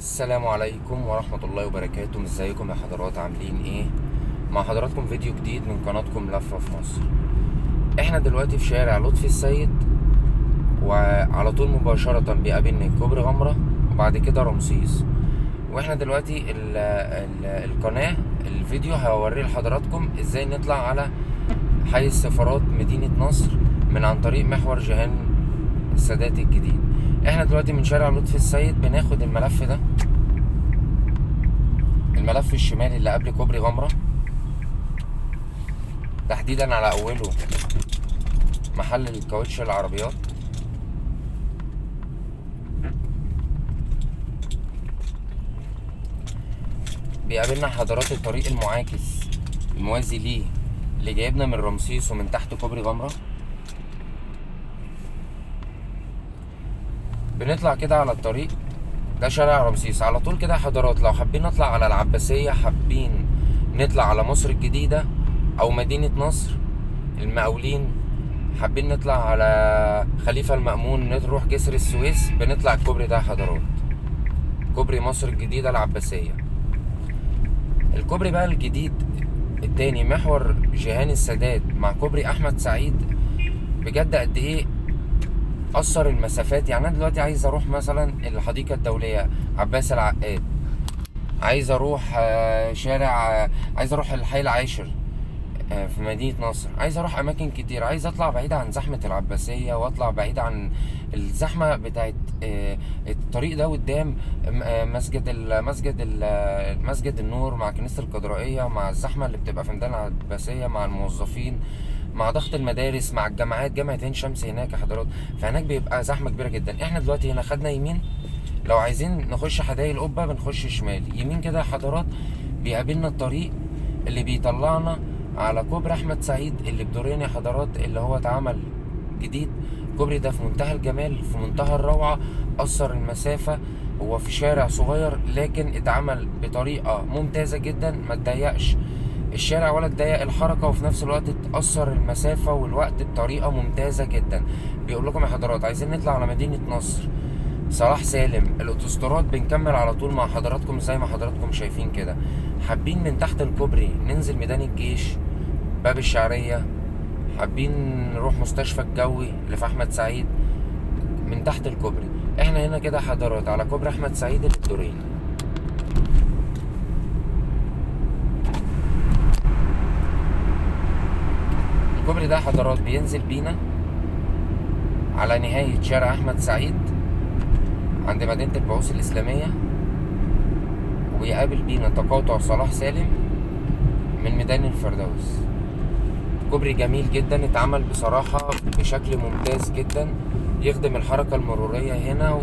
السلام عليكم ورحمة الله وبركاته. ازيكم يا حضرات؟ عاملين ايه؟ مع حضراتكم فيديو جديد من قناتكم لفة في مصر. احنا دلوقتي في شارع لطفي السيد، وعلى طول مباشرة بيقابلني كوبري غمرة وبعد كده رمسيس. واحنا دلوقتي القناة، الفيديو هوري لحضراتكم ازاي نطلع على حي السفارات مدينة نصر من عن طريق محور جهان السادات الجديد. احنا دلوقتي من شارع لطفي السيد بناخد الملف ده، الملف الشمالي اللي قبل كوبري غمرة، تحديدا على اوله محل الكاوتش العربيات. بيقابلنا حضرات الطريق المعاكس الموازي ليه اللي جايبنا من رمسيس ومن تحت كوبري غمرة. بنطلع كده على الطريق ده شارع رمسيس على طول كده يا حضرات. لو حابين نطلع على العباسية، حابين نطلع على مصر الجديدة او مدينة نصر المقاولين، حابين نطلع على خليفة المأمون، نروح جسر السويس، بنطلع الكوبري ده يا حضرات، كوبري مصر الجديدة العباسية. الكوبري بقى الجديد التاني محور جهان السادات مع كوبري احمد سعيد، بجد قد ايه قصر المسافات. يعني انا دلوقتي عايز اروح مثلا الحديقة الدولية عباس العقاد، عايز اروح عايز اروح الحي العاشر في مدينة نصر، عايز اروح اماكن كتير، عايز اطلع بعيد عن زحمة العباسية واطلع بعيد عن الزحمة بتاعت الطريق ده قدام مسجد النور مع كنيسة القدرائية، مع الزحمة اللي بتبقى في ميدان العباسية مع الموظفين، مع ضغط المدارس، مع الجامعات، جامعة عين شمس هناك يا حضرات. فهناك بيبقى زحمة كبيرة جدا. احنا دلوقتي هنا خدنا يمين، لو عايزين نخش حدائق القبة بنخش شمال. يمين كده يا حضرات بيقابلنا الطريق اللي بيطلعنا على كوبري احمد سعيد اللي بدورين يا حضرات، اللي هو اتعمل جديد. الكوبري ده في منتهى الجمال، في منتهى الروعة، قصر المسافة. هو في شارع صغير لكن اتعمل بطريقة ممتازة جدا، ما تضيقش الشارع ولا تضيق الحركة، وفي نفس الوقت تقصر المسافة والوقت بطريقة ممتازة جدا. بيقول لكم يا حضرات عايزين نطلع على مدينة نصر صلاح سالم الاوتوستراد، بنكمل على طول مع حضراتكم زي ما حضراتكم شايفين كده. حابين من تحت الكوبري ننزل ميدان الجيش، باب الشعرية، حابين نروح مستشفى الجوي اللي في احمد سعيد من تحت الكوبري. احنا هنا كده حضرات على كوبري احمد سعيد اللي بدورين. الكوبري ده حضرات بينزل بينا على نهاية شارع احمد سعيد عند مدينة البعوث الإسلامية، ويقابل بينا تقاطع صلاح سالم من ميدان الفردوس. كوبري جميل جدا، اتعمل بصراحة بشكل ممتاز جدا، يخدم الحركة المرورية هنا،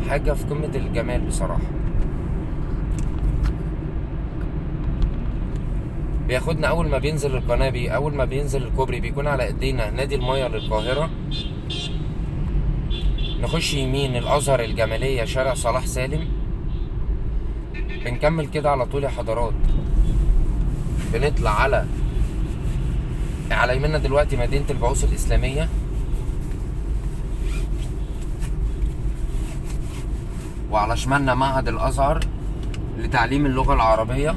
حاجة في قمة الجمال بصراحة. بياخدنا أول ما بينزل القناة أول ما بينزل الكوبري بيكون على إيدينا نادي المياه للقاهرة. نخش يمين الأزهر الجمالية شارع صلاح سالم، بنكمل كده على طول يا حضرات. بنطلع على يميننا دلوقتي مدينة البعوث الإسلامية، وعلى شمالنا معهد الأزهر لتعليم اللغة العربية.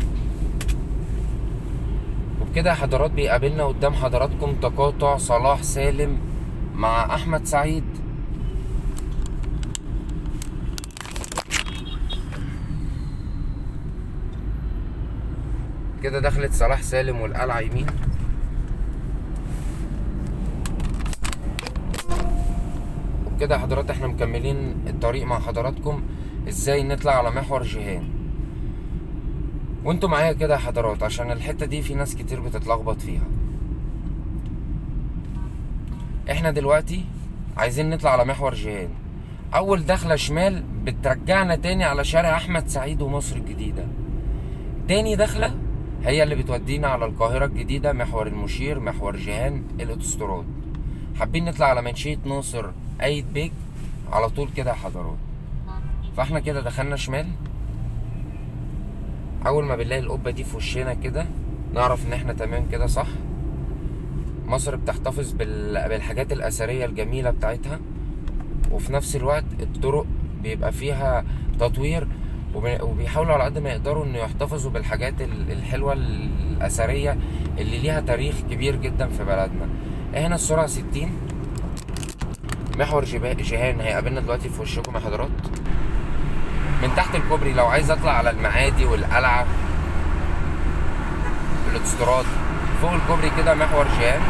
وبكده يا حضرات بيقابلنا قدام حضراتكم تقاطع صلاح سالم مع أحمد سعيد. كده دخلت صلاح سالم والقلعة يمين. وبكده يا حضرات احنا مكملين الطريق مع حضراتكم ازاي نطلع على محور جهان. وانتوا معايا كده يا حضرات عشان الحتة دي في ناس كتير بتتلخبط فيها. احنا دلوقتي عايزين نطلع على محور جهان. اول دخلة شمال بترجعنا تاني على شارع احمد سعيد ومصر الجديدة. تاني دخلة هي اللي بتودينا على القاهرة الجديدة، محور المشير، محور جهان الاوتوستراد. حابين نطلع على منشية ناصر ايد بيك على طول كده يا حضرات. فاحنا كده دخلنا شمال، اول ما بنلاقي القبة دي في وشنا كده نعرف ان احنا تمام كده صح. مصر بتحتفظ بالحاجات الاثرية الجميلة بتاعتها، وفي نفس الوقت الطرق بيبقى فيها تطوير، وبيحاولوا على قد ما يقدروا انه يحتفظوا بالحاجات الحلوة الأثرية اللي ليها تاريخ كبير جدا في بلدنا. هنا السرعة 60، محور جيهان هيقابلنا دلوقتي في وشكم يا حضرات. من تحت الكوبري لو عايز اطلع على المعادي والقلعة الاستراد، فوق الكوبري كده محور جيهان.